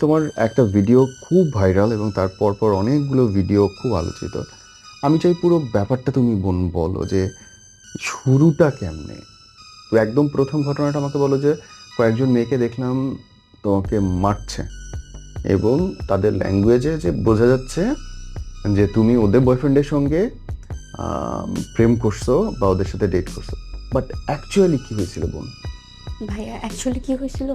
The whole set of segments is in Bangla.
তোমার একটা ভিডিও খুব ভাইরাল এবং তার পরপর অনেকগুলো ভিডিও খুব আলোচিত। আমি চাই পুরো ব্যাপারটা তুমি বলো যে শুরুটা কেমনে। তো একদম প্রথম ঘটনাটা আমাকে বলো যে কয়েকজন মেয়েকে দেখলাম তোমাকে মারছে এবং তাদের ল্যাঙ্গুয়েজে যে বোঝা যাচ্ছে যে তুমি ওদের বয়ফ্রেন্ডের সঙ্গে প্রেম করছো বা ওদের সাথে ডেট করছো, বাট অ্যাকচুয়ালি কি হয়েছিল বোন? ভাইয়া অ্যাকচুয়ালি কি হয়েছিল,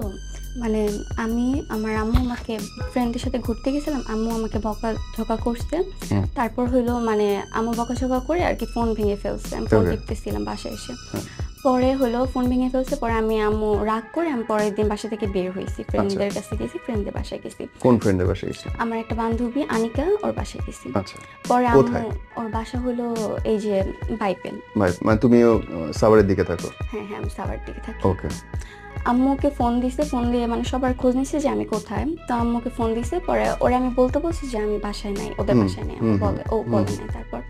মানে আমি আমার আম্মু আমাকে ফ্রেন্ডের সাথে ঘুরতে গেছিলাম, আম্মু আমাকে বকাঝকা করছে। হুম। তারপর হইলো মানে আম্মু বকাঝকা করে আর কি ফোন ভেঙে ফেলছে, আমি ফোন ওকে। টিপতেছিলাম বাসায় এসে। হ্যাঁ। পরে হলো ফোন ভেঙে ফেলছে, পরে আমি আম্মু রাগ করে আমি পরের দিন বাসা থেকে বের হয়েছি, আচ্ছা, ফ্রেন্ডদের কাছে গেছি, ফ্রেন্ডদের বাসায় গেছি। কোন ফ্রেন্ডের বাসায় গেছি? আমার একটা বান্ধবী আনিকা, ওর বাসায় গেছি। আচ্ছা। পরে আম্মু, কোথায়? ওর বাসা হলো এই যে বাইপেন। ভাই মানে তুমিও সাভারের দিকে থাকো? হ্যাঁ হ্যাঁ, আমি সাভার দিকে থাকি। ওকে। আম্মুকে ফোন দিছে, ফোন দিয়ে মানে সবার খোঁজ নিছে যে আমি কোথায়। তো আম্মুকে ফোন দিছে, পরে ওরে আমি বলতে বলছি যে আমি বাসায় নাই, ওদের হুম বাসায় নাই। হুম আম্মু হুম বলে, ও হুম বলে নাই। তারপর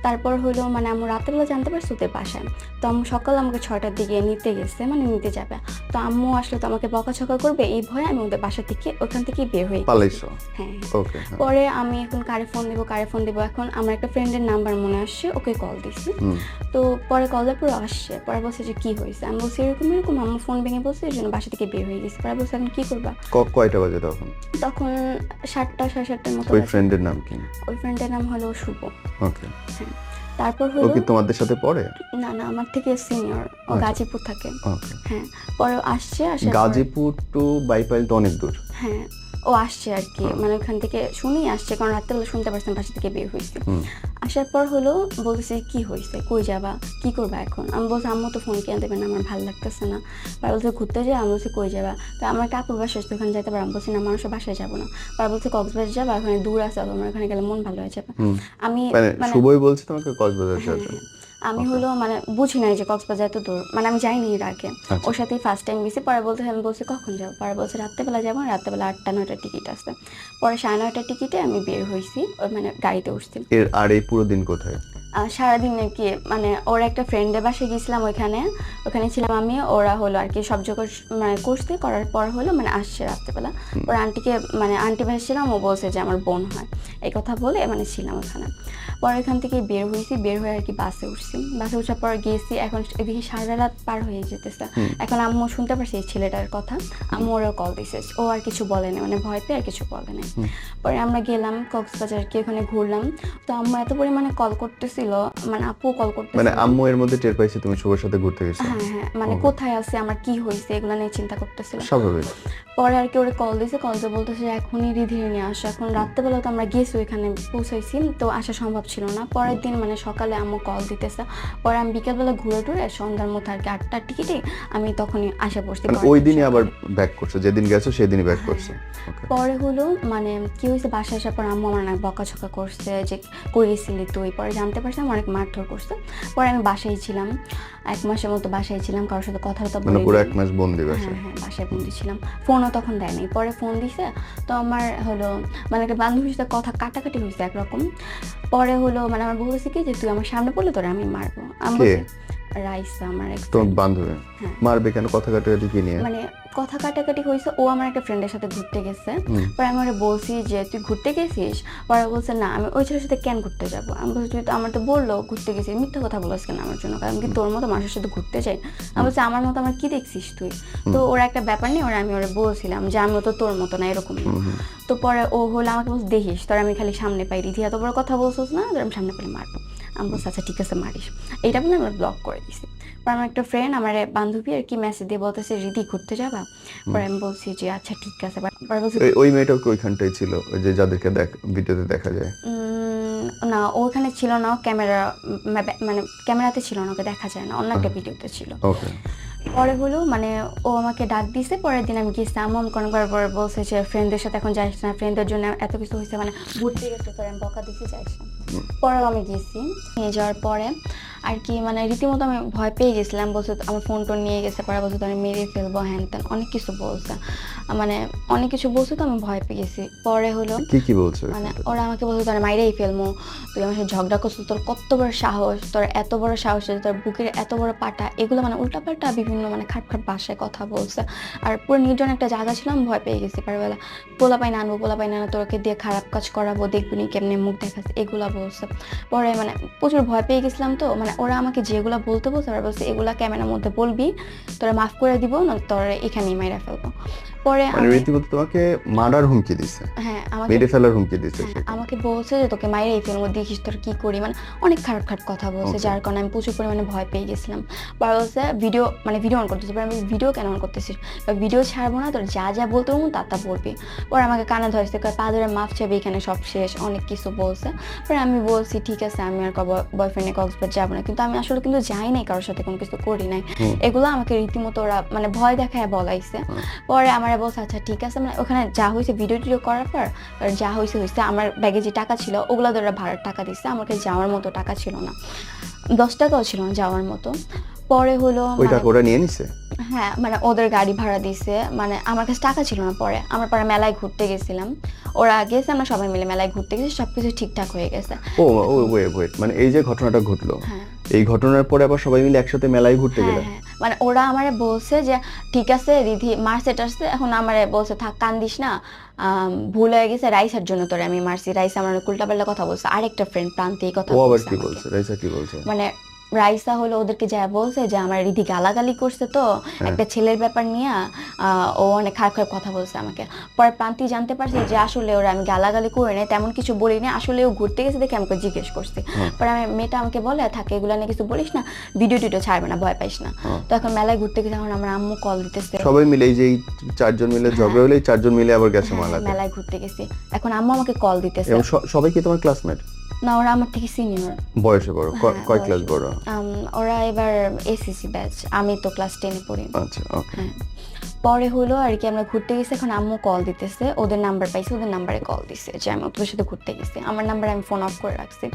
তারপর হলো মানে আম্মু রাতেবেলা জানতে পারছে ওদের বাসায়। তো আম্মু সকালে আমাকে 6টার দিকে নিতে গেছে, মানে নিতে যাবে। তো আম্মু আসলে তো আমাকে বকাঝকা করবে, এই ভয়ে আমি ওদের বাসা থেকে ওখান থেকেই বের হয়ে গেছি। পালাইছো? হ্যাঁ হ্যাঁ। ওকে, হ্যাঁ। পরে আমি এখন কারে ফোন দিব, কারে ফোন দিব, এখন আমার একটা ফ্রেন্ডের নাম্বার মনে আসছে, ওকে কল দিছি। হুম। তো পরে কল দেওয়ার পরে আসছে, পরে বলছে যে কি হয়েছে। আমি বলছি এরকম এরকম, আম্মু ফোন ভেঙে বলছে, এই জন্য বাসা থেকে বের হয়ে গেছে। পরে বলছে এখন কি করবা। কয়টা বাজে তখন? তখন 7টা 7:30 মতো ওই বাজে। ফ্রেন্ডের নাম কি? ওই ফ্রেন্ডের নাম হলো শুভ। ওকে। হ্যাঁ। তারপর ও হলো, কি তোমাদের সাথে পড়ে? না না, আমার থেকে সিনিয়র, ও আচ্ছা। গাজীপুর থাকে। ওকে। হ্যাঁ। পরে আসছে, আসার পরে গাজীপুর টু বাইপাইল তো অনেক দূর। হ্যাঁ, ও আসছে আর কি, হ্যাঁ। মানে ওখান থেকে শুনেই আসছে, কারণ রাত্রেবেলা শুনতে পারছেন বাসা থেকে বের হয়েছে। হুম। আসার পর হলো বলতেছে কি হয়েছে, কই যাবা, কি করবা এখন। আমি বলছি আম্মু তো ফোন কিনে দেবে না, আমার ভালো লাগতেছে না। পরে বলছে ঘুরতে যাই, আমি বলছি কই যাবা। তো আমার কাকুর বাসা আসছে, ওখানে যেতে পারো। আমি বলছি না, মানুষের বাসায় যাবো না। পরে বলছে কক্সবাজার যাবা, ওখানে দূর আছে, তোমার ওখানে গেলে মন ভালো হয়ে যাবে। হুম। আমি মানে মানে শুভই বলছে তোমাকে কক্সবাজার হ্যাঁ যাওয়ার হ্যাঁ, জন্য? আমি ওকে। হলো মানে বুঝি নাই যে কক্সবাজার এত দূর, মানে আমি যাইনি এর আগে। আচ্ছা। ওর সাথেই ফার্স্ট টাইম গেছি। পরে বলতে আমি বলছি কখন যাবো, পরে বলছে রাত্রেবেলা যাবো, রাত্রেবেলা 8টা 9টার টিকিট আছে। পরে 9:30টার টিকিটে আমি বের হয়েছি, ওই মানে গাড়িতে উঠছি। আর এই পুরো দিন কোথায়? সারাদিন আর কি মানে ওর একটা ফ্রেন্ডের বাসায় গেছিলাম, ওইখানে ওখানে ছিলাম আমি। ওরা হলো আর কি সব জোগাড় মানে করতে করার পর হলো মানে আসছে রাত্রেবেলা। ওর আন্টিকে মানে আন্টি বাসায় ছিলাম, ও বলছে যে আমার বোন হয়, এই কথা বলে মানে ছিলাম ওখানে। পরে এখান থেকে বের হয়েছি, বের হয়ে আর কি বাসে উঠছি। বাসে উঠার পর গিয়েছি, এখন এদিকে সারা রাত পার হয়ে যেতেছে। এখন আম্মু শুনতে পারছি এই ছেলেটার কথা, আম্মু ওরা কল দিছে, ও আর কিছু বলেনি, মানে ভয় পেয়ে আর কিছু বলে নাই। পরে আমরা গেলাম কক্সবাজার, কি ওখানে ঘুরলাম। তো আম্মু এত পরিমাণে কল করতেছিল, মানে আপু কল মানে করতেছিল। আম্মু এর মধ্যে টের পাইছে তুমি শুভর সাথে ঘুরতে গেছো? হ্যাঁ হ্যাঁ, মানে ওকে। কোথায় আছে, আমার কি হয়েছে, এগুলো নিয়ে চিন্তা করতেছিল। স্বাভাবিক। পরে আর কি ওরে কল দিয়েছে, কল দিয়ে বলতেছে যে এখনই রিধিরে নিয়ে আসো। এখন রাত্রেবেলা তো আমরা গেছি ওইখানে পৌঁছাইছি, তো আসা সম্ভব ছিল না। পরের দিন মানে সকালে আম্মু কল দিতেছে। পরে আমি বিকেলবেলা ঘুরে টুরে সন্ধ্যার মধ্যে আর কি 8টার টিকিটে আমি তখনই আসা পড়ছি। মানে পরের ওই দিন দিনই আবার সকালে। ব্যাক করছো, যেদিন গেছো সেদিনই ব্যাক হ্যাঁ করছো? হ্যাঁ। ওকে। পরে হলো মানে কি হয়েছে, বাসায় আসার পর আম্মু আমার অনেক বকাঝকা করছে যে করেছিলি তুই। পরে জানতে পারছিলাম অনেক মারধর করছে। পরে আমি বাসায় ছিলাম, 1 মাসের মতো বাসায় ছিলাম, কারোর সাথে কথা মানে বলি। পুরো 1 মাস বন্দি হ্যাঁ বাসায়? হ্যাঁ, বাসায় বন্দি ছিলাম। ফোনও তখন দেয়নি, পরে ফোন দিছে। তো আমার হলো মানে একটা বান্ধবীর সাথে কথা কাটাকাটি হয়েছে একরকম। পরে হলো মানে আমার বলতেছে কি যে তুই আমার সামনে পড়লে তোরে আমি মারবো। আমি কে? বলছি রাইসা, আমার এক তোমার ফ্রেন্ড। বান্ধবী? হ্যাঁ। মারবে কেন? কথা কাটাকাটি কি নিয়ে? মানে কথা কাটাকাটি হয়েছে, ও আমার একটা ফ্রেন্ডের সাথে ঘুরতে গেছে। হুম। পরে আমি ওরা বলছি যে তুই ঘুরতে গেছিস। পরে বলছে না, আমি ওই ছেলের সাথে কেন ঘুরতে যাবো। আমি বলছি তুই তো, আমার তো বললো ঘুরতে গেছিস, মিথ্যা কথা বলিস কেন আমার জন্য, কারণ কি তোর মতো মানুষের সাথে ঘুরতে যাই। আমি বলছি আমার মতো আমার কি দেখছিস তুই। তো ওরা একটা ব্যাপার নেই, আমি ওরা বলছিলাম যে আমিও তো তোর মতো না, এরকম না। তো পরে ও হলো আমাকে বলছে দেখিস তোর আমি খালি সামনে পাই, রিধি এত বড় কথা বলছিস না, তোর আমি সামনে পেলে মারবো। আমি বলছি আচ্ছা ঠিক আছে মারিস। এইটা বলে আমরা ব্লক করে দিছি। পরে আমার একটা ফ্রেন্ড, আমার বান্ধবী আর কি মেসেজ দিয়ে বলতেছে রিধি ঘুরতে যাবা। পরে আমি বলছি যে আচ্ছা ঠিক আছে। পরে বলছি ওই মেয়েটাও কি ওইখানটাই ছিল, ওই যে যাদেরকে ভিডিওতে দেখা যায়? না, ও ওখানে ছিল না, ক্যামেরা মানে ক্যামেরাতে ছিল না, ওকে দেখা যায় না, অন্য একটা ভিডিওতে ছিল। ওকে। পরে হলো মানে ও আমাকে ডাক দিছে, পরের দিন আমি গেছি। আম্মু অনেকবার পরে বলছে যে ফ্রেন্ডদের সাথে এখন যাইস না, ফ্রেন্ডদের জন্য এত কিছু হয়েছে, মানে ঘুরতে গেছে তোর, আমি বকা দিছি যাইস না। পরেও আমি গেছি, নিয়ে যাওয়ার পরে আর কি মানে রীতিমতো আমি ভয় পেয়ে গেছিলাম। বলছে আমার ফোন টোন নিয়ে গেছে, পরে বলছে তো আমি মেরে ফেলবো, হ্যান ত্যান অনেক কিছু বলছে। মানে অনেক কিছু বলছে, তো আমি ভয় পেয়ে গেছি। পরে হলো কি বলছো? মানে ওরা আমাকে বলতো তোর মাইরেই ফেলমু, তুই আমার সাথে ঝগড়া করছিস, তোর কত বড় সাহস, তোর এত বড় সাহস যে তোর বুকের এত বড় পাটা, এগুলো মানে উল্টাপাল্টা বিভিন্ন মানে খাট ভাষায় কথা বলছে। আর পুরো নির্জন একটা জায়গা ছিল, আমি ভয় পেয়ে গেছি। পারবেলা পোলাপাইন আনবো, পোলাপাইন আনা তোকে দিয়ে খারাপ কাজ করাবো, দেখবি নি কেমনে মুখ দেখাচ্ছে, এগুলা বলছে। পরে মানে প্রচুর ভয় পেয়ে গেছিলাম। তো মানে ওরা আমাকে যেগুলা বলতে ওরা বলছে এগুলা ক্যামেরার মধ্যে বলবি, তোরা মাফ করে দিব না, তোর এখানেই মাইরা ফেলবো। পরে মানে রীতিমতো তোমাকে মার্ডার হুমকি দিছে, হ্যাঁ আমাকে মেরে ফেলার হুমকি দিছে। আমাকে বলছে যে তোকে মাইরে এই ফেলবো, দেখিস তোর কি করি, মানে অনেক খারাপ কথা বলছে, যার কারণে আমি প্রচুর পরিমাণে ভয় পেয়ে গেছিলাম। পরে বলছে ভিডিও অন করতেছি। আমি ভিডিও কেন অন করতেছিস, ভিডিও ছাড়বো না, তোর যা যা বলতে পারবো তা বলবি। পরে আমাকে কানে ধরেছে, পা ধরে মাফ চাইবে, এখানে সব শেষ, অনেক কিছু বলছে। পরে আমি বলছি ঠিক আছে, আমি আর বয়ফ্রেন্ডে কক্সবাজার যাবো না, কিন্তু আমি আসলে কিন্তু যাই নাই, কারোর সাথে কোনো কিছু করি নাই। এগুলো আমাকে রীতিমতো ওরা মানে ভয় দেখায় বলাইছে। পরে আমার বলছে আচ্ছা ঠিক আছে, মানে ওখানে যা হয়েছে ভিডিও করার পর যা হয়েছে আমার ব্যাগে যে টাকা ছিল ওগুলো ধরে ভাড়ার টাকা দিচ্ছে, আমাকে যাওয়ার মতো টাকা ছিল না, 10 টাকাও ছিল না যাওয়ার মতো। পরে হলো ওই টাকা ওরা নিয়ে নিছে। হ্যাঁ মানে ওদের গাড়ি ভাড়া দিছে, মানে আমার কাছে টাকা ছিল না। পরে আমরা মেলায় ঘুরতে গেছিলাম, ওরা গেছে, আমরা সবাই মিলে মেলায় ঘুরতে গেছি, সবকিছু ঠিকঠাক হয়ে গেছে। ওয়েট, মানে এই যে ঘটনাটা ঘটলো, এই ঘটনার পরে আবার সবাই মিলে একসাথে মেলায় ঘুরতে গেলেন? মানে ওরা আমারে বলছে যে ঠিক আছে রিধি মারছে টারছে, এখন আমারে বলছে থাক কান্দিস না, ভুল হয়ে গেছে, রাইসার জন্য তোরে আমি মারছি। রাইসা আমার উল্টাপাল্টা কথা বলছে, আরেকটা ফ্রেন্ড প্রান্তি কথা বলছে। ও আবার বলছে কি আমাকে। বলছে? রাইসা কি বলছে? মানে রাইসা হলো ওদেরকে যা বলছে যে আমার রিধি গালাগালি করছে, তো একটা ছেলের ব্যাপার নিয়ে ও অনেক খারাপ কথা বলছে আমাকে। পরে প্রান্তি জানতে পারছে যে আসলে ওরা আমি গালাগালি করে নাই, তেমন কিছু বলি না, আসলে ও ঘুরতে গেছে দেখে আমাকে জিজ্ঞেস করছে। পরে আমি মেয়েটা আমাকে বলে থাকে এগুলো নিয়ে কিছু বলিস না, ভিডিও ছাড়বে না, ভয় পাইস না। তো এখন মেলায় ঘুরতে গেছে, এখন আমার আম্মু কল দিতেছে, সবাই মিলে এই যে 4 জন মিলে ঝগড়া হলে 4 জন মিলে আবার গেছে মেলায় ঘুরতে গেছি। এখন আম্মু আমাকে কল দিতেছে। এবং সবাই কি তোমার ক্লাসমেট? না, ওরা আমার থেকে সিনিয়র, বয়সে বড়। কয় ক্লাস বড়? ওরা এবার এসএসসি ব্যাচ, আমি তো ক্লাস 10 পড়ি। আচ্ছা ওকে। পরে হলো আর কি আমরা ঘুরতে গেছি, এখন আম্মু কল দিতেছে, ওদের নাম্বার পাইছে, ওদের নাম্বারে কল দিছে যে আমি ওদের সাথে ঘুরতে গেছি। আমার নাম্বারে আমি ফোন অফ করে রাখছি।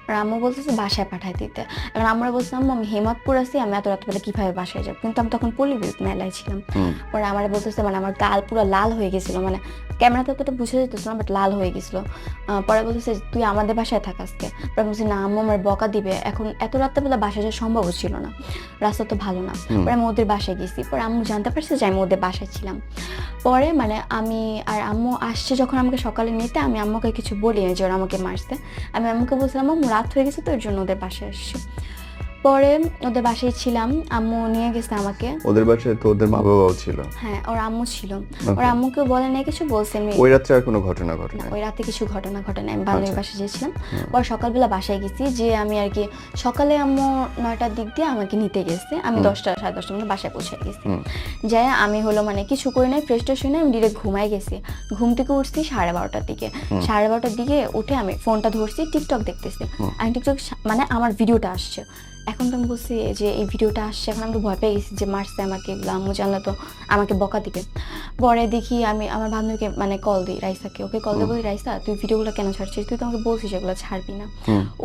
আর আম্মু বলতেছে বাসায় পাঠাই দিতে। এখন আমরা বলছিলাম আম্মু আমি হেমাদপুর আছি, আমি এত রাতবেলা কিভাবে বাসায় যাবো, কিন্তু আমি তখন পল্লী মেলায় ছিলাম। পরে আমার বলতেছে মানে আমার গাল পুরো লাল হয়ে গেছিল, মানে ক্যামেরাতে অতটা বুঝে যেতেছিল না, বাট লাল হয়ে গেছিল। পরে বলতেছে তুই আমাদের বাসায় থাক আজকে। পরে বলছি না আম্মু আমার বকা দিবে, এখন এত রাত্রেবেলা বাসায় যাওয়া সম্ভব ছিল না, রাস্তা তো ভালো না। পরে আমি ওদের বাসায় গেছি। পরে আম্মু জানতে পারছে যে আমি ওদের বাসায় ছিলাম। পরে মানে আমি আর আম্মু আসছে যখন আমাকে সকালে নিতে, আমি আম্মুকে কিছু বলি যে ওরা আমাকে মারছে। আমি আম্মুকে বলছিলাম আম্মু রাত হয়ে গেছে তো, এর জন্য ওদের বাসায় আসছি। পরে ওদের বাসায় ছিলাম, আম্মু নিয়ে গেছে আমাকে। ওদের বাসায় তো ওদের মা বাবাও ছিল? হ্যাঁ, ওর আম্মু ছিল। ওর আম্মুকেও বলে নাই কিছু, বলছে ওই রাতে আর কোনো ঘটনা ঘটে না? ওই রাতে কিছু ঘটনা ঘটে নাই, আমি বান্ধবীর বাসায় গিয়েছিলাম। পরে সকালবেলা বাসায় গেছি, যে আমি আর কি সকালে আম্মু 9টার দিক দিয়ে আমাকে নিতে গেছে, আমি 10টা সাড়ে 10টার মধ্যে বাসায় পৌঁছে গেছি। যাই আমি হলো মানে কিছু করি নাই, ফ্রেশ ট্রেশ হয়ে আমি ডিরেক্ট ঘুমাই গেছি। ঘুম থেকে উঠছি 12:30টার দিকে। 12:30টার দিকে উঠে আমি ফোনটা ধরছি, টিকটক দেখতেছি। আমি টিকটক মানে আমার ভিডিওটা আসছে, এখন তো আমি বলছি যে এই ভিডিওটা আসছে, এখন আমি তো ভয় পেয়ে গেছি যে মারছে আমাকে, আম্মু জানলে তো আমাকে বকা দিবে। পরে দেখি আমি আমার বান্ধবীকে মানে কল দিই, রাইসাকে, ওকে কল দিয়ে বলি রাইসা তুই ভিডিওগুলো কেন ছাড়ছিস, তুই তো আমাকে বলছিস এগুলো ছাড়বি না।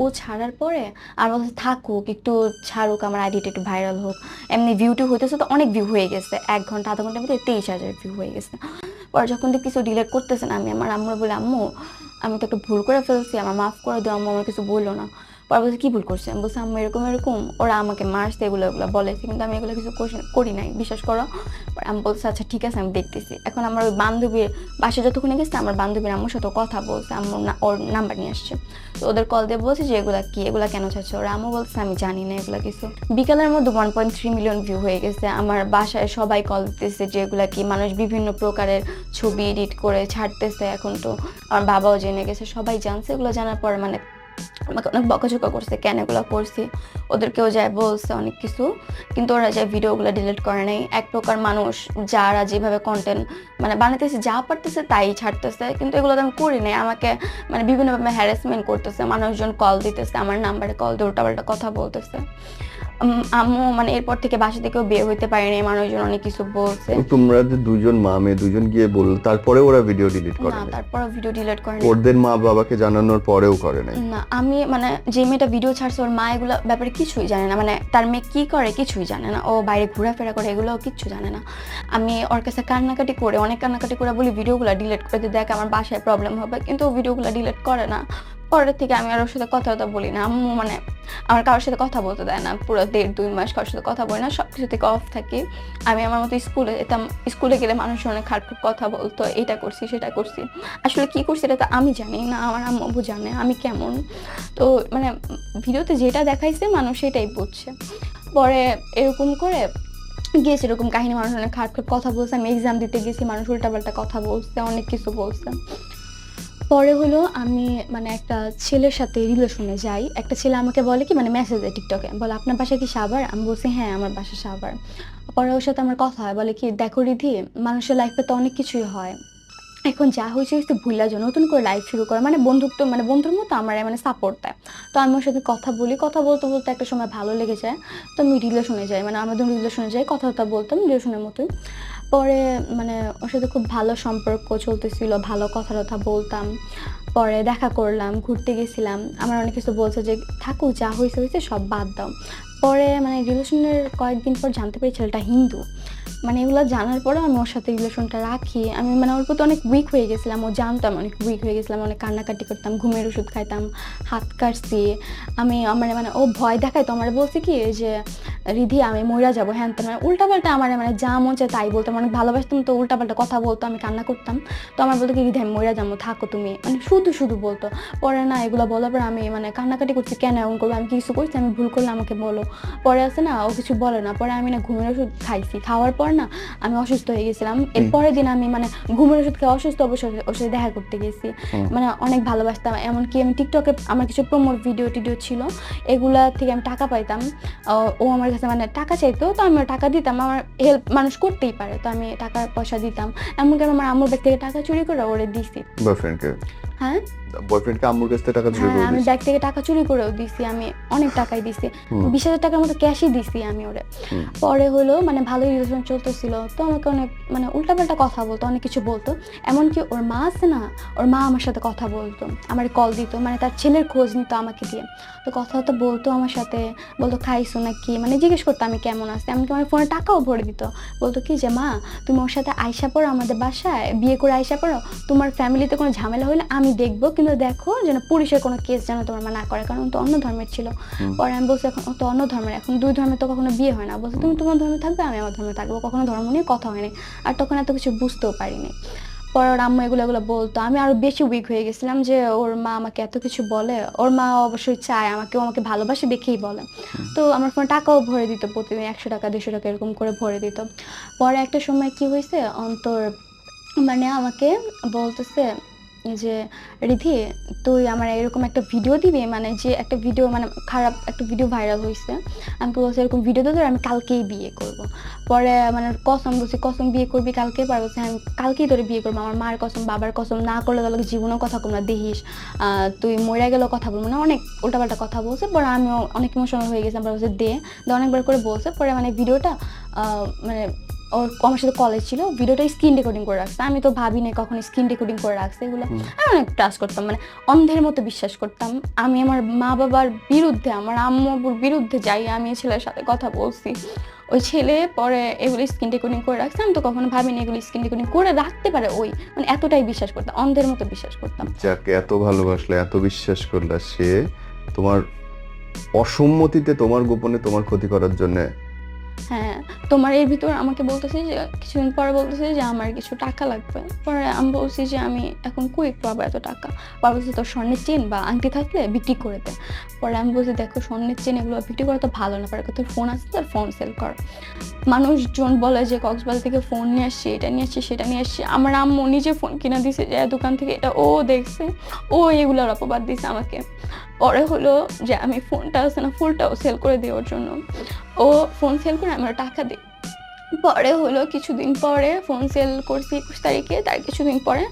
ও ছাড়ার পরে আর বলছে থাকুক একটু ছাড়ুক, আমার আইডিটা একটু ভাইরাল হোক, এমনি ভিউটি হইতেছে, তো অনেক ভিউ হয়ে গেছে, 1 ঘন্টা আধা ঘন্টার মধ্যে 23,000 ভিউ হয়ে গেছে। পরে যখন কিছু ডিলিট করতেছে না, আমি আমার আম্মুর বলে আম্মু আমি তো একটু ভুল করে ফেলছি, আমার মাফ করে দিও আম্মু, আমার কিছু বললো না। পরে বলছে কি ভুল করছে, আমি বলছি আম্মু এরকম ওরা আমাকে মারছে, এগুলো বলেছে, কিন্তু আমি এগুলো কিছু করি নাই, বিশ্বাস করো। আমি বলছি আচ্ছা ঠিক আছে আমি দেখতেছি। এখন আমার ওই বান্ধবীর বাসায় যতক্ষণে গেছে, আমার বান্ধবীর আম্মুর সাথে কথা বলছে, আম্মু ওর নাম্বার নিয়ে আসছে, তো ওদের কল দিয়ে বলছে যে এগুলা কেন ছাড়ছে, ওরা আম্মু বলছে আমি জানি না এগুলা কিছু। বিকালের মধ্যে 1.3 মিলিয়ন ভিউ হয়ে গেছে। আমার বাসায় সবাই কল দিতেছে যে এগুলা কি, মানুষ বিভিন্ন প্রকারের ছবি এডিট করে ছাড়তেছে। এখন তো আমার বাবাও জেনে গেছে, সবাই জানছে। এগুলো জানার পর মানে আমাকে অনেক বকাঝকা করছে, কেন এগুলো করছি, ওদেরকেও যায় বলছে অনেক কিছু, কিন্তু ওরা যায় ভিডিওগুলো ডিলিট করে নাই। এক প্রকার মানুষ যারা যেভাবে কন্টেন্ট মানে বানাইতেছে, যা পারতেছে তাই ছাড়তেছে, কিন্তু এগুলো তো আমি করি নাই। আমাকে মানে বিভিন্নভাবে হ্যারাসমেন্ট করতেছে, মানুষজন কল দিতেছে, আমার নাম্বারে কল দিয়ে উল্টাপাল্টা কথা বলতেছে। আম্মু মানে এরপর থেকে বাসা থেকেও বের হইতে পারেনি, মানুষজন অনেক কিছু বলছে। তোমরা যে দুজন মা মেয়ে দুজন গিয়ে বল, তারপরে ওরা ভিডিও ডিলিট করে না, নাই? তারপর ভিডিও ডিলিট করে ওদের মা বাবাকে জানানোর পরেও করে নাই? না। আমি মানে যে মেয়েটা ভিডিও ছাড়ছে ওর মা এগুলো ব্যাপারে কিছুই জানে না, মানে তার মেয়ে কি করে কিছুই জানে না, ও বাইরে ঘোরাফেরা করে এগুলো কিচ্ছু জানে না। আমি ওর কাছে অনেক কান্নাকাটি করে বলি ভিডিওগুলো ডিলিট করে দিয়ে, দেখ আমার বাসায় প্রবলেম হবে, কিন্তু ও ভিডিওগুলো ডিলিট করে না। পরের থেকে আমি আর ওর সাথে কথা বলি না। আম্মু মানে আমার কারোর সাথে কথা বলতে দেয় না, পুরো 1.5-2 মাস কারোর সাথে কথা বলি না, সব কিছু থেকে অফ থাকি। আমি আমার মতো স্কুলে যেতাম, স্কুলে গেলে মানুষ অনেক খারাপ কথা বলতো, এটা করছি সেটা করছি। আসলে কি করছি এটা তো আমি জানি না, আমার আম্মু জানে আমি কেমন। তো মানে ভিডিওতে যেটা দেখাইছে মানুষ সেটাই বুঝছে। পরে এরকম করে গিয়েছে, এরকম কাহিনী, মানুষ অনেক খারাপ কথা বলছে। আমি এক্সাম দিতে গেছি, মানুষ উল্টাপাল্টা কথা বলছে, অনেক কিছু বলছে। পরে হলো আমি মানে একটা ছেলের সাথে রিলেশনে যাই। একটা ছেলে আমাকে বলে কি, মানে মেসেজ দেয় টিকটকে, বলে আপনার বাসা কি সাভার? আমি বলছি হ্যাঁ আমার বাসা সাভার। পরে ওর সাথে আমার কথা হয়, বলে কি দেখো রিধি, মানুষের লাইফে তো অনেক কিছুই হয়, এখন যা হয়েছে ভুলা যাও, নতুন করে লাইফ শুরু করে, মানে বন্ধুত্ব, মানে বন্ধুর মতো আমার মানে সাপোর্ট দেয়। তো আমি ওর সাথে কথা বলি, কথা বলতে বলতে একটা সময় ভালো লেগে যায়। তো আমি রিলেশনে যাই, মানে আমাদের রিলেশনে যাই, কথাবার্তা বলতাম রিলেশনের মতোই। পরে মানে ওর সাথে খুব ভালো সম্পর্ক চলতেছিল, ভালো কথা বলতাম। পরে দেখা করলাম, ঘুরতে গেছিলাম, আমার অনেক কিছু বলছে যে থাকুক, যা হয়েছে হয়েছে সব বাদ দাও। পরে মানে রিলেশনের কয়েকদিন পর জানতে পারি ছেলেটা হিন্দু। মানে এগুলো জানার পরেও আমি ওর সাথে রিলেশনটা রাখি। আমি মানে ওর প্রতি অনেক উইক হয়ে গেছিলাম, ও জানতাম অনেক উইক হয়ে গেছিলাম, অনেক কান্নাকাটি করতাম, ঘুমের ওষুধ খাইতাম, হাত কাটছি আমি। আমার মানে ও ভয় দেখায়, তো আমার বলছে কি যে রিধি আমি মইরা যাবো, হ্যাঁ তো মানে উল্টাপাল্টা আমার মানে যা মন চায় তাই বলতাম, অনেক ভালোবাসতাম, তো উল্টাপাল্টা কথা বলতো, আমি কান্না করতাম। তো আমার বলতো কি রিধি আমি মইরা যাবো, থাকো তুমি, মানে শুধু শুধু বলতো। পরে না এগুলো বলার পর আমি মানে কান্নাকাটি করছি, কেন এমন করবো, আমি কিছু করছি, আমি ভুল করলে আমাকে বলো। পরে আছে না ও কিছু বলে না, পরে আমি না ঘুমের ওষুধ খাইছি, খাওয়ার পর না আমি অসুস্থ হয়ে গেছিলাম। এর পরের দিন আমি মানে ঘুমের ওষুধ খেয়ে অসুস্থ অবশ্যই ওর সাথে দেখা করতে গেছি। মানে অনেক ভালোবাসতাম, এমনকি আমি টিকটকে আমার কিছু প্রমোট ভিডিও টিডিও ছিল, এগুলা থেকে আমি টাকা পাইতাম। ও আমার কাছে মানে টাকা চাইতো, তো আমি টাকা দিতাম, আমার হেল্প মানুষ করতেই পারে, তো আমি টাকা পয়সা দিতাম। এমনকি আমি আমার আম্মুর ব্যাগ থেকে টাকা চুরি করে ওরে দিছি। বয়ফ্রেন্ডকে? হ্যাঁ, বয়ফ্রেন্ডকে আম্মুর কাছ থেকে টাকা চুরি করে আমি দিয়েছিস? ব্যাগ থেকে টাকা চুরি করেও দিছি, আমি অনেক টাকাই দিছি, 20,000 টাকার মতো ক্যাশই দিছি আমি ওরে। পরে হলো মানে ভালোই রিলেশন চলতেছিল, তো আমাকে অনেক মানে উল্টাপাল্টা কথা বলতো, অনেক কিছু বলতো। এমনকি ওর মা আছে না, ওর মা আমার সাথে কথা বলতো, আমার কল দিত, মানে তার ছেলের খোঁজ নিত আমাকে দিয়ে। তো কথা তো বলতো আমার সাথে, বলতো খাইছো নাকি, মানে জিজ্ঞেস করতো আমি কেমন আছি। এমনকি আমার ফোনে টাকাও ভরে দিত, বলতো কি যে মা তুমি ওর সাথে আইসা পড়ো আমাদের বাসায়, বিয়ে করে আইসা পড়ো, তোমার ফ্যামিলিতে কোনো ঝামেলা হলে আমি দেখবো, কিন্তু দেখো যেন পুলিশের কোনো কেস যেন তোমার মা না করে, কারণ তো অন্য ধর্মের ছিল। পরে আমি বলছি এখন তো অন্য ধর্মের, এখন দুই ধর্মে তো কখনো বিয়ে হয় না। বলছে তুমি তোমার ধর্মে থাকবে, আমি আমার ধর্মে থাকবো, কখনো ধর্ম নিয়ে কথা হয়নি। আর তখন এত কিছু বুঝতেও পারিনি। পরে ওর আম্মু এগুলো বলতো, আমি আরো বেশি উইক হয়ে গেছিলাম যে ওর মা আমাকে এত কিছু বলে। ওর মা অবশ্যই চায় আমাকে, ও আমাকে ভালোবাসে দেখেই বলে। তো আমার ফোনে টাকাও ভরে দিত, প্রতিদিন 100 টাকা 150 টাকা এরকম করে ভরে দিত। পরে একটা সময় কি হয়েছে, অন্তর মানে আমাকে বলতেছে যে রিধি তুই আমার এরকম একটা ভিডিও দিবি, মানে যে একটা ভিডিও মানে খারাপ একটা ভিডিও ভাইরাল হয়েছে, আমি বলছি এরকম ভিডিও দিতে আমি কালকেই বিয়ে করব। পরে মানে কসম বলছি, কসম বিয়ে করবি কালকে? পরে বলছি আমি কালকেই তোরে বিয়ে করবো, আমার মার কসম বাবার কসম, না করলে তোকে জীবনেও কথা কম না দেখিস, তুই মরে গেলেও কথা বলবো না, অনেক উল্টাপাল্টা কথা বলছে। পরে আমিও অনেক ইমোশনাল হয়ে গেছিলাম, পরে বলছে দে অনেকবার করে বলছে। পরে মানে ভিডিওটা মানে ওর আমার সাথে কলেজ ছিল, ভিডিওটা স্ক্রিন রেকর্ডিং করে রাখছে। আমি তো ভাবি না কখনো স্ক্রিন রেকর্ডিং করে রাখছে এগুলো। আমি অনেক ট্রাস্ট করতাম, মানে অন্ধের মতো বিশ্বাস করতাম। আমি আমার মা বাবার বিরুদ্ধে, আমার আম্মু আব্বুর বিরুদ্ধে যাই আমি এই ছেলের সাথে কথা বলছি। ওই ছেলে পরে এগুলো স্ক্রিন রেকর্ডিং করে রাখছে, আমি তো কখনো ভাবিনি এগুলো স্ক্রিন রেকর্ডিং করে রাখতে পারে। ওই মানে এতটাই বিশ্বাস করতাম, অন্ধের মতো বিশ্বাস করতাম। যাকে এত ভালোবাসলে, এত বিশ্বাস করলে, সে তোমার অসম্মতিতে তোমার গোপনে তোমার ক্ষতি করার জন্য। হ্যাঁ, তোমার এর ভিতর আমাকে বলতেছে যে কিছুদিন পরে বলতেছে যে আমার কিছু টাকা লাগবে। পরে আমি বলছি যে আমি এখন কই পাবো এত টাকা? বাবা বলছে তোর স্বর্ণের চেন বা আংটি থাকলে বিক্রি করে দে। পরে আমি বলছি দেখো স্বর্ণের চেন এগুলো বিক্রি করা তো ভালো না, পরে তোর ফোন আছে তোর ফোন সেল কর। মানুষজন বলে যে কক্সবাজার থেকে ফোন নিয়ে আসছি, এটা নিয়ে আসছি, সেটা নিয়ে আসছি। আমার আম্মু নিজে ফোন কিনে দিছে যে দোকান থেকে, এটা ও দেখছে, ও এগুলোর অপবাদ দিছে আমাকে। পরে হলো যে আমি ফোনটা আছে না ফুলটাও সেল করে দেওয়ার জন্য, ও ফোন সেল করে আমার টাকা দিই। পরে হলো কিছুদিন পরে ফোন সেল করছি 21 তারিখে, তার কিছুদিন পরে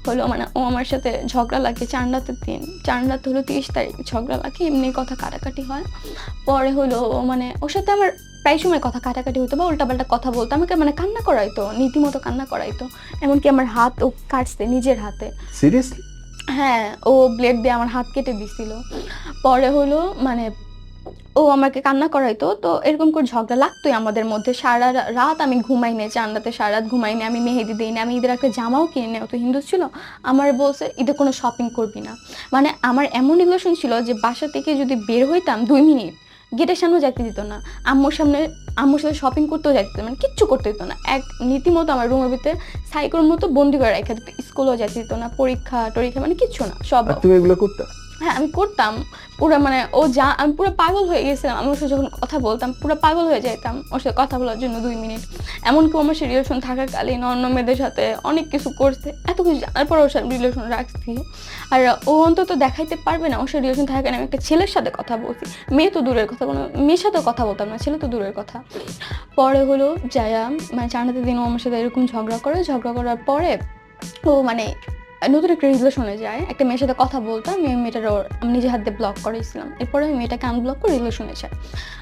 হলো মানে ও আমার সাথে ঝগড়া লাগে 4 রাতের দিন, 4 রাত হলো 30 তারিখ ঝগড়া লাগে, এমনি কথা কাটাকাটি হয়। পরে হলো মানে ওর সাথে আমার প্রায় সময় কথা কাটাকাটি হতো বা উল্টাপাল্টা কথা বলতো, আমাকে মানে কান্না করাইতো, রীতিমতো কান্না করাইতো। এমনকি আমার হাত ও কাটছে নিজের হাতে। সিরিয়াসলি? হ্যাঁ, ও ব্লেড দিয়ে আমার হাত কেটে দিছিল। পরে হলো মানে ও আমাকে কান্না করাইতো। তো এরকম করে ঝগড়া লাগতোই আমাদের মধ্যে। সারা রাত আমি ঘুমাই নাই, চাঁদাতে সারা রাত ঘুমাই নাই। আমি মেহেদি দেই নাই। আমি ঈদের একটা জামাও কিনি নাই। ও তো হিন্দু ছিল। আমারে বলছে, "ঈদে কোনো শপিং করবি না।" মানে আমার এমন রিলেশন ছিল যে বাসা থেকে যদি বের হইতাম 2 মিনিট, গেটের সামনেও যাইতে দিত না। আম্মুর সামনে আম্মুর সাথে শপিং করতেও যাইতে দিত না। মানে কিচ্ছু করতে দিত না। নীতিমতো আমার রুমের ভিতরে সাইকোর মতো বন্দি করে রাইখা দিত। স্কুলেও যাইতে দিত না। পরীক্ষা-টরীক্ষা মানে কিচ্ছু না। সব আর তুমি এগুলো করতে? হ্যাঁ, আমি করতাম। পুরা মানে আমি পুরা পাগল হয়ে গেছিলাম। আমি ওর সাথে যখন কথা বলতাম পুরা পাগল হয়ে যাইতাম ওর সাথে কথা বলার জন্য 2 মিনিট। এমনকি ও আমার সাথে রিলেশন থাকাকালীন অন্য মেয়েদের সাথে অনেক কিছু করছে। এত কিছু জানার পর ওর সাথে রিলেশন রাখছি। আর ও অন্তত দেখাইতে পারবে না ওর সাথে রিলেশন থাকাকালীন আমি একটা ছেলের সাথে কথা বলছি। মেয়ে তো দূরের কথা, কোনো মেয়ের সাথেও কথা বলতাম না, ছেলে তো দূরের কথা। পরে হলো যায়া মানে 4 রাতের দিন ও আমার সাথে এরকম ঝগড়া করে। ঝগড়া করার পরে ও মানে নতুন একটা রিলেশনে যায়। একটা মেয়ের সাথে কথা বলতাম। মেয়েটার আমি নিজের হাত দিয়ে ব্লক করেছিলাম। এরপরে ওই মেয়েটাকে আনব্লক করে রিলেশনে যায়।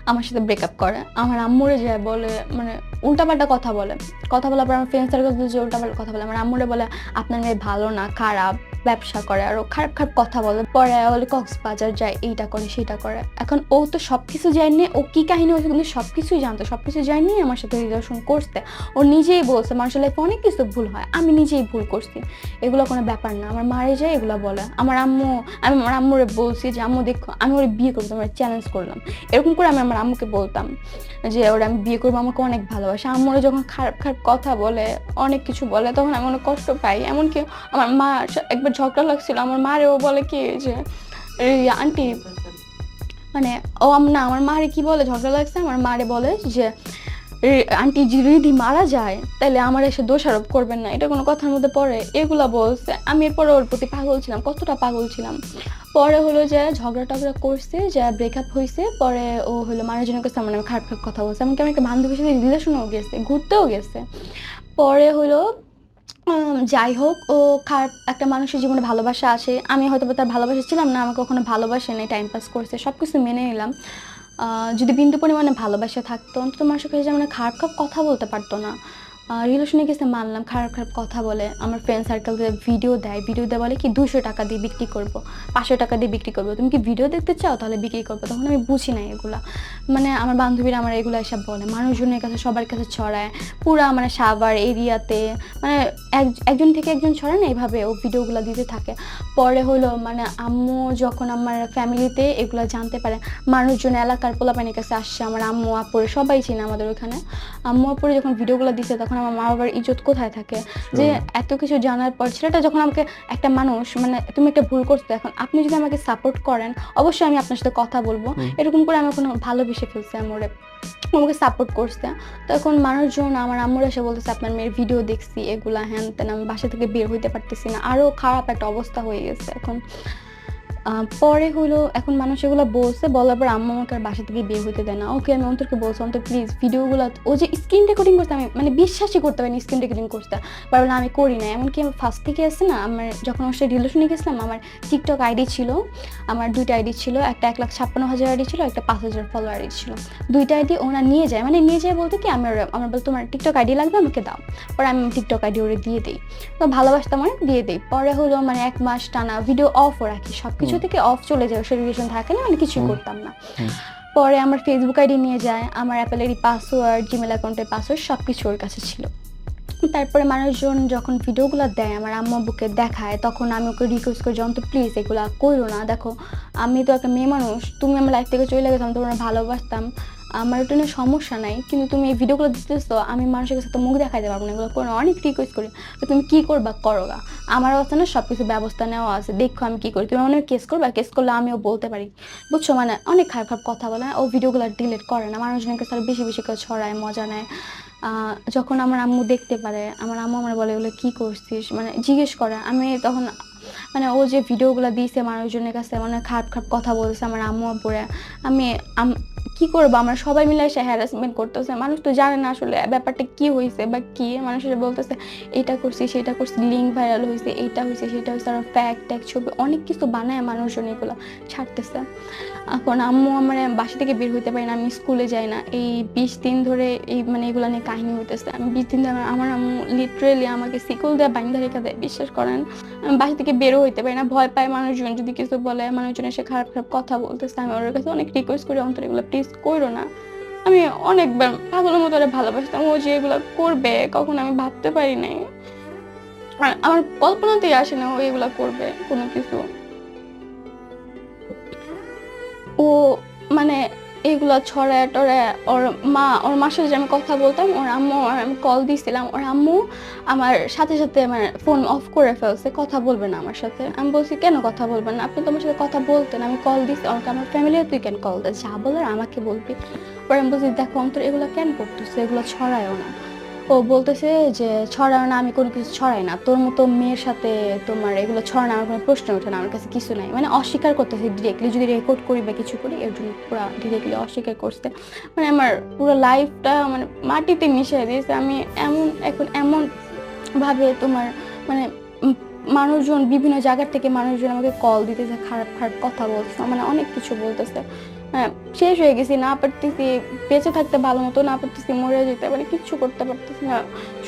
আমার সাথে ব্রেকআপ করে। আমার আম্মুরে যায় বলে মানে উল্টাপাল্টা কথা বলে। কথা বলার পর আমার ফ্রেন্ড সার্কেল যে উল্টাপাল্টা কথা বলে। আমার আম্মুরে বলে, "আপনার মেয়ে ভালো না, খারাপ, ব্যবসা করে।" আরো খারাপ, খারাপ কথা বলে। পরে বলে কক্সবাজার যায়, এইটা করে, সেইটা করে। এখন ও তো সবকিছু জানে, ও কি কাহিনী হয়েছে কিন্তু সবকিছুই জানতো। সবকিছু জানিয়ে আমার সাথে রিলেশন করছে। ও নিজেই বলছে, "মানুষের লাইফে অনেক কিছু ভুল হয়। আমি নিজেই ভুল করছি। এগুলো কোনো ব্যাপার না।" আমার মারে যায় এগুলো বলে। আমি আমার আম্মুরে বলছি যে, "আম্মু দেখো, আমি ওরে বিয়ে করবো, তোমার চ্যালেঞ্জ করলাম।" এরকম করে আমি আমার আম্মুকে বলতাম যে, "ওরে আমি বিয়ে করবো, আমাকে অনেক ভালোবাসে।" আম্মুরে যখন খারাপ, খারাপ কথা বলে, অনেক কিছু বলে, তখন আমি অনেক কষ্ট পাই। এমনকি আমার মা একবার ঝগড়া লাগছিল। আমার মারেও বলে কি যে, "এই আন্টি" মানে না আমার মারে কি বলে ঝগড়া লাগছে, আমার মারে বলে যে, "আন্টি যদি মারা যায় তাহলে আমার এসে দোষারোপ করবেন না। এটা কোনো কথার মধ্যে পড়ে?" এগুলা বলছে। আমি এরপরে ওর প্রতি পাগল ছিলাম। কতটা পাগল ছিলাম। পরে হলো যে ঝগড়া-টগড়া করছে, যে ব্রেকআপ হইছে। পরে ও হলো মানুষজনের কাছে আমার নামে খারাপ, খারাপ কথা বলছে। এমনকি আমার একটা বান্ধবীর সাথে রিলেশনেও গেছে, ঘুরতেও গেছে। পরে হলো যাই হোক, ও খারাপ একটা মানুষের জীবনে ভালোবাসা আসে। আমি হয়তোবা তার ভালোবাসা ছিলাম না, আমাকে কখনো ভালোবাসে নাই, টাইম পাস করছে। সবকিছু মেনে নিলাম। যদি বিন্দু পরিমাণে ভালোবাসা থাকতো অন্তত মানুষের কাছে যেমন খারাপ, খারাপ কথা বলতে পারতো না। রিলেশনে গেছে মানলাম, খারাপ, খারাপ কথা বলে। আমার ফ্রেন্ড সার্কেল থেকে ভিডিও দেয়। ভিডিও দিয়ে বলে কি, "200 টাকা দিয়ে বিক্রি করব, 500 টাকা দিয়ে বিক্রি করব। তুমি কি ভিডিও দেখতে চাও? তাহলে বিক্রি করব।" তখন আমি বুঝি নাই এগুলা। মানে আমার বান্ধবীরা আমার এগুলো এসব বলে। মানুষজনের কাছে সবার কাছে ছড়ায়। পুরা মানে সাভার এরিয়াতে মানে একজন থেকে একজন ছড়ায় না, এভাবে ও ভিডিওগুলো দিতে থাকে। পরে হলো মানে আম্মু যখন আমার ফ্যামিলিতে এগুলো জানতে পারে, মানুষজন এলাকার পোলাপানির কাছে আসছে। আমার আম্মু আপুরে সবাই চিনে আমাদের ওখানে। আম্মু আপুরে যখন ভিডিওগুলো দিছে তখন আমার মা বাবার ইজ্জত কোথায় থাকে? যে এত কিছু জানার পর ছেলেটা যখন আমাকে একটা মানুষ মানে, "তুমি একটা ভুল করছো, এখন আপনি যদি আমাকে সাপোর্ট করেন অবশ্যই আমি আপনার সাথে কথা বলবো।" এরকম করে আমি ওখানে ভালোবেসে ফেলছি আম্মুরে। আমাকে সাপোর্ট করছে। তখন মানুষজন আমার আম্মুর এসে বলতেছে, "আপনার মেয়ের ভিডিও দেখছি, এগুলা হ্যান-ত্যান।" আমি বাসা থেকে বের হইতে পারতেছি না। আরো খারাপ একটা অবস্থা হয়ে গেছে এখন। পরে হলো এখন মানুষ এগুলো বলছে, বলার পর আম্মু আমাকে আর বাসা থেকে বের হইতে দেয় না। ওকে আমি অন্তরকে বলছি, "অন্তর প্লিজ ভিডিওগুলো" ও যে স্ক্রিন রেকর্ডিং করছে আমি মানে বিশ্বাসই করতে পারিনি স্ক্রিন রেকর্ডিং করছে। বললাম, "আমি করি নাই।" এমনকি ফার্স্ট থেকে আছে না, আমার যখন ওর সাথে রিলেশনে গেছিলাম আমার টিকটক আইডি ছিল। আমার 2টা আইডি ছিল। একটা 1,56,000 আইডি ছিল, একটা 5,000 ফলোয়ার আইডি ছিল। 2টা আইডি ওরা নিয়ে যায়। মানে নিয়ে যায় বলতে কি, আমার বলে, "তোমার টিকটক আইডি লাগবে, আমাকে দাও।" পরে আমি টিকটক আইডি ওরে দিয়ে দেই। তো ভালোবাসতাম অনেক, দিয়ে দেই। পরে হলো মানে 1 মাস টানা ভিডিও অফও রাখি। সবকিছু থেকে অফ চলে যায়। ওর রিলেশন থাকে না, আমি কিছুই করতাম না। পরে আমার ফেসবুক আইডি নিয়ে যায়, আমার অ্যাপেল আইডি পাসওয়ার্ড, জিমেল অ্যাকাউন্টের পাসওয়ার্ড সবকিছু ওর কাছে ছিল। তারপরে মানুষজন যখন ভিডিওগুলো দেয় আমার আম্মু আব্বুকে দেখায়, তখন আমি ওকে রিকোয়েস্ট করি যে, "অন্তত প্লিজ এগুলা কইরো না। দেখো আমি তো একটা মেয়ে মানুষ, তুমি আমার লাইফ থেকে চলে গেছো, আমি তোমার ভালোবাসতাম, আমার ওটা নিয়ে সমস্যা নাই। কিন্তু তুমি এই ভিডিওগুলো দিতেছো, আমি মানুষের কাছে তো মুখ দেখাইতে পারবো না, এগুলো করো না।" অনেক রিকোয়েস্ট করি। তো তুমি কি করবা করো গা। আমার অবস্থা না সবকিছু ব্যবস্থা নেওয়া আছে। দেখো আমি কি করি। তুমি আমার নামে কেস করবা, কেস করলে আমিও বলতে পারি। বুঝছো? মানে অনেক খারাপ, খারাপ কথা বলে। ও ভিডিওগুলো ডিলিট করে না। মানুষজনের কাছে আরো বেশি, বেশি করে ছড়ায়, মজা নেয়। যখন আমার আম্মু দেখতে পারে, আমার আম্মু আমারে বলে, "এগুলো কি করছিস?" মানে জিজ্ঞেস করে। আমি তখন মানে ও যে ভিডিওগুলো দিছে মানুষজনের কাছে মানে খারাপ, খারাপ কথা বলছে আমার আম্মু আব্বুরে। আমি কি করবো, আমরা সবাই মিলে এসে হ্যারাসমেন্ট করতেছে। মানুষ তো জানে না আসলে ব্যাপারটা কি হয়েছে বা কি। মানুষ এসে বলতেছে এটা করছি সেটা করছি, লিঙ্ক ভাইরাল হয়েছে, এইটা হয়েছে সেটা হয়েছে, আর ফ্যাক্ট ট্যাক ছবি অনেক কিছু বানায় মানুষজন এগুলো ছাড়তেছে। এখন আম্মু আমার বাসা থেকে বের হইতে পারি না, আমি স্কুলে যাই না। এই 20 দিন ধরে এই মানে এগুলো নিয়ে কাহিনী হইতেছে। আমি 20 দিন ধরে আমার আম্মু লিটারেলি আমাকে শিকল দিয়ে বাইন্ধা রেখে দেয়, বিশ্বাস করেন। আমি বাসা থেকে বেরো হইতে পারি না, ভয় পায় মানুষজন যদি কিছু বলে, মানুষজন এসে খারাপ খারাপ কথা বলতেছে। আমি ওর কাছে অনেক রিকোয়েস্ট করি, অন্তর এগুলো প্লিজ করো না। আমি অনেকবার পাগলের মতো ওরে ভালোবাসতাম, ও যে এগুলো করবে কখন আমি ভাবতে পারি নাই। আর আমার কল্পনাতেই আসে না ও এগুলা করবে কোনো কিছু। ও মানে এগুলা ছড়ায় টড়ায় ওর মার সাথে যে আমি কথা বলতাম, ওর আম্মু আমি কল দিছিলাম, ওর আম্মু আমার সাথে সাথে আমার ফোন অফ করে ফেলছে, কথা বলবে না আমার সাথে। আমি বলছি কেন কথা বলবেন না, আপনি তো আমার সাথে কথা বলতেন, আমি কল দিছি আমাকে, আমার ফ্যামিলি তুই কেন কল দিস, যা বলার আমাকে বলবি। পরে আমি বলছি দেখো অন্তর এগুলো কেন করতেছে, এগুলো ছড়ায়ও না। ও বলতেছে যে ছড়ায় না, আমি কোনো কিছু ছড়াই না, তোর মতো মেয়ের সাথে তোমার এগুলো ছড়ানো আমার কোনো প্রশ্ন ওঠে না, আমার কাছে কিছু নাই। মানে অস্বীকার করতেছে ডিরেক্টলি, যদি রেকর্ড করি বা কিছু করি এর জন্য পুরো ডিরেক্টলি অস্বীকার করছে। মানে আমার পুরো লাইফটা মানে মাটিতে মিশিয়ে দিয়েছে। আমি এখন এমন ভাবে তোমার মানে উম, মানুষজন বিভিন্ন জায়গার থেকে মানুষজন আমাকে কল দিতেছে, খারাপ খারাপ কথা বলছে, মানে অনেক কিছু বলতেছে। হ্যাঁ, শেষ হয়ে গেছি, না পারতেছি বেঁচে থাকতে ভালো মতো, না পারতেছি মরে যেতে, মানে কিচ্ছু করতে পারতেছি না।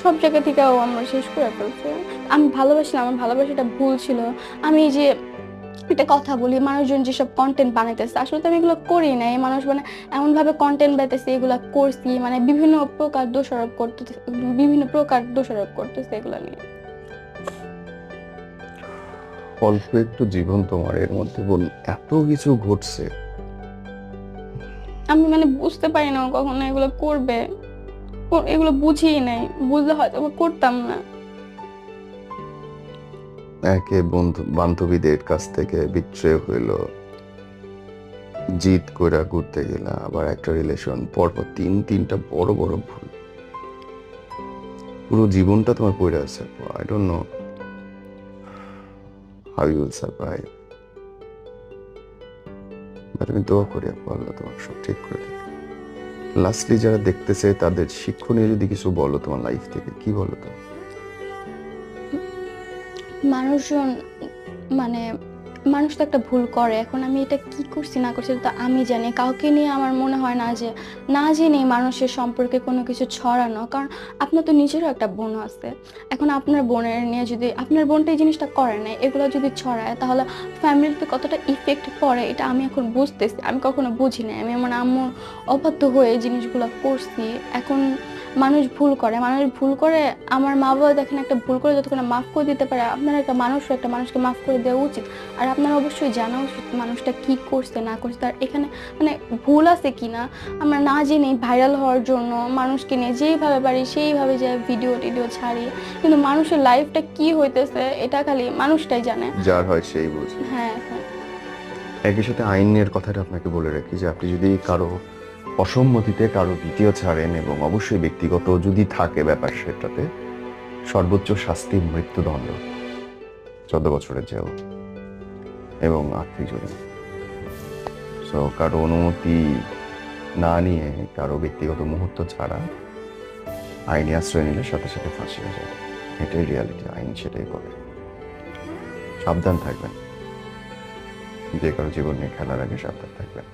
সব জায়গা থেকেও আমরা শেষ করে ফেলছে। আমি ভালোবাসলাম, আমার ভালোবাসাটা ভুল ছিল। আমি এই যে একটা কথা বলি, মানুষজন যেসব কন্টেন্ট বানাইতেছে আসলে তো আমি এগুলো করি নাই, মানুষ মানে এমন ভাবে কন্টেন্ট বানাইতেছে এগুলা করছি, মানে বিভিন্ন প্রকার দোষারোপ করতেছে এগুলা নিয়ে। অল্প একটু জীবন তোমার, এর মধ্যে বল এত কিছু ঘটছে। আমি মানে বুঝতে পারি না ও কখনো এগুলো করবে, এগুলো বুঝিই নাই, বুঝলে হয়তো বা করতাম না। একে বন্ধু বান্ধবীদের কাছ থেকে বিচ্ছেদ হইলো, জিদ কইরা ঘুরতে গেলা, আবার একটা রিলেশন, পরপর তিনটা বড় বড় ভুল। পুরো জীবনটা তোমার পড়ে আছে। I don't know how you will survive. But আমি দোয়া করি আপু, আল্লাহ তোমার সব ঠিক করে দিক। লাস্টলি যারা দেখতেছে তাদের শিক্ষণীয় যদি কিছু বলো তোমার লাইফ থেকে, কি বলো তো? মানুষজন মানে মানুষ তো একটা ভুল করে, এখন আমি এটা কি করছি না করছি তো আমি জানি। কাউকে নিয়ে আমার মনে হয় না যে না জেনে মানুষের সম্পর্কে কোনো কিছু ছড়ানো, কারণ আপনার তো নিজেরও একটা বোন আছে। এখন আপনার বোনের নিয়ে যদি আপনার বোনটা এই জিনিসটা করে না, এগুলো যদি ছড়ায় তাহলে ফ্যামিলিতে কতটা ইফেক্ট পড়ে এটা আমি এখন বুঝতেছি। আমি কখনো বুঝি নাই, আমি আমার আম্মুর অবাধ্য হয়ে এই জিনিসগুলো করছি। এখন মানুষ ভুল করে আমার মা বাবা দেখেন একটা ভুল করে যতক্ষণ না মাফ করে দিতে পারে, আপনার একটা মানুষকে মাফ করে দেওয়া উচিত। আর আপনার অবশ্যই জানা উচিত মানুষটা কি করছে না করছে, তার এখানে মানে ভুল আছে কিনা। আমরা না জেনে ভাইরাল হওয়ার জন্য মানুষকে নিয়ে যেইভাবে পারি সেইভাবে যে ভিডিও টিডিও ছাড়ি, কিন্তু মানুষের লাইফটা কি হইতেছে এটা খালি মানুষটাই জানে। যার হয় সেই বুঝে। হ্যাঁ হ্যাঁ। একই সাথে আইনের কথাটা আপনাকে বলে রাখি যে আপনি যদি কারো অসম্মতিতে কারো ভিডিও ছাড়েন, এবং অবশ্যই ব্যক্তিগত যদি থাকে ব্যাপার, সেটাতে সর্বোচ্চ শাস্তি মৃত্যুদণ্ড, 14 বছরের জেল এবং আর্থিক জরিমানা। সো কারো অনুমতি না নিয়ে কারো ব্যক্তিগত মুহূর্ত ছাড়া আইনি আশ্রয় নিলে সাথে সাথে ফাঁসি হয়ে যাবে। এটাই রিয়ালিটি, আইন সেটাই বলে। সাবধান থাকবেন, যে কারো জীবন নিয়ে খেলার আগে সাবধান থাকবেন।